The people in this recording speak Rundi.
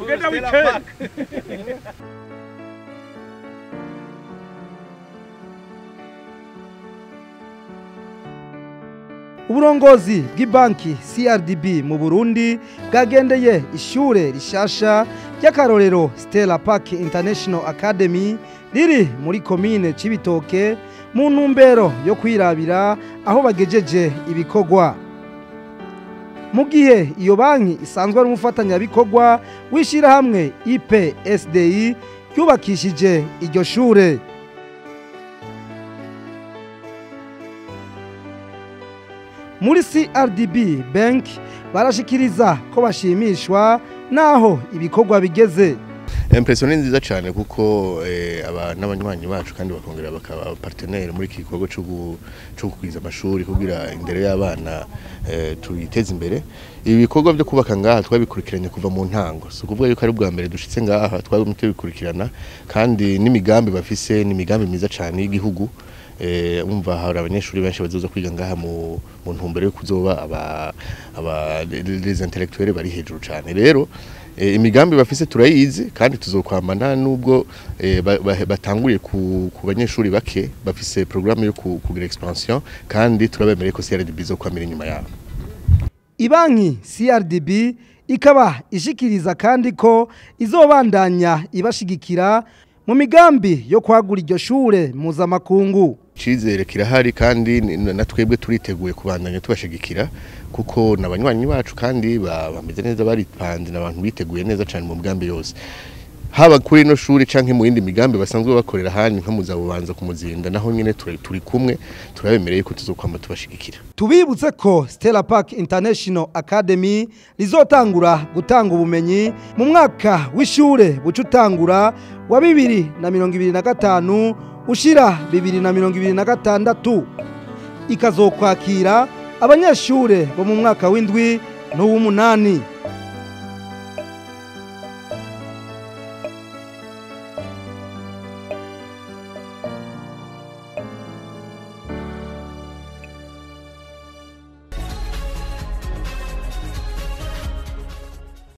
Ugenda weekend. Uburongozi bw'ibanki CRDB mu Burundi bwagendeye ishure rishasha ry'akarorero Stella Park International Academy riri muri Komine Cibitoke mu ntumbero yo kwirabira aho bagejeje ibikorwa. Mu gihe iyo banki isanzwe ari umufatanyabikorwa w'ishirahamwe IPSDI ryubakishije iryo shure. Muri CRDB bank barashikiriza ko bashimishwa naho ibikorwa bigeze. Impression ni nziza cyane kuko n'abanywanyi bacu kandi bakongera bakaba partenaire muri iki gikorwa cyo kugwiza amashuri kugira indero y'abana tuyiteze imbere. Ibi bikorwa byo kubaka ngaha twabikurikiranye kuva mu ntango, so kuvuga yuko ari bwa mbere dushitse ngaha twabimute bikurikirana, kandi n'imigambi bafise n'imigambi myiza cyane y'igihugu. Umva hari abanyeshuri benshi bazoza kwiga ngaha mu ntumbero yo kuzoba les intellectuels bari hejuru cyane. Rero imigambi bafise turayizi kandi tuzokwamana nubwo batanguriye ku banyeshuri bake bafise programme yo kugira expansion, kandi turabemereye ko CRDB zo kwamira inyuma yabo. Ibanki CRDB ikaba ishikiriza kandi ko izobandanya ibashigikira mu migambi yo kwagura iryo shure mpuzamakungu. Cizere kirahari kandi na twebwe turiteguye kubandanya tubashigikira kuko nabanywanyi bacu kandi bameze neza, baripanze n'abantu biteguye neza cyane mu migambi yose, haba kuri no shuri canke mu yindi migambi basanzwe bakorera handi nka muzabubanza kumuzinda, naho nyine turi kumwe turabemereye ko tuzokwama tubashigikira. Tubibutse ko Stella Park International Academy rizotangura gutanga ubumenyi mu mwaka w'ishure bucutangura wa 2025 ushira 2026, ikazokwakira abanyeshure bo mu mwaka w'indwi n'uw'umunani.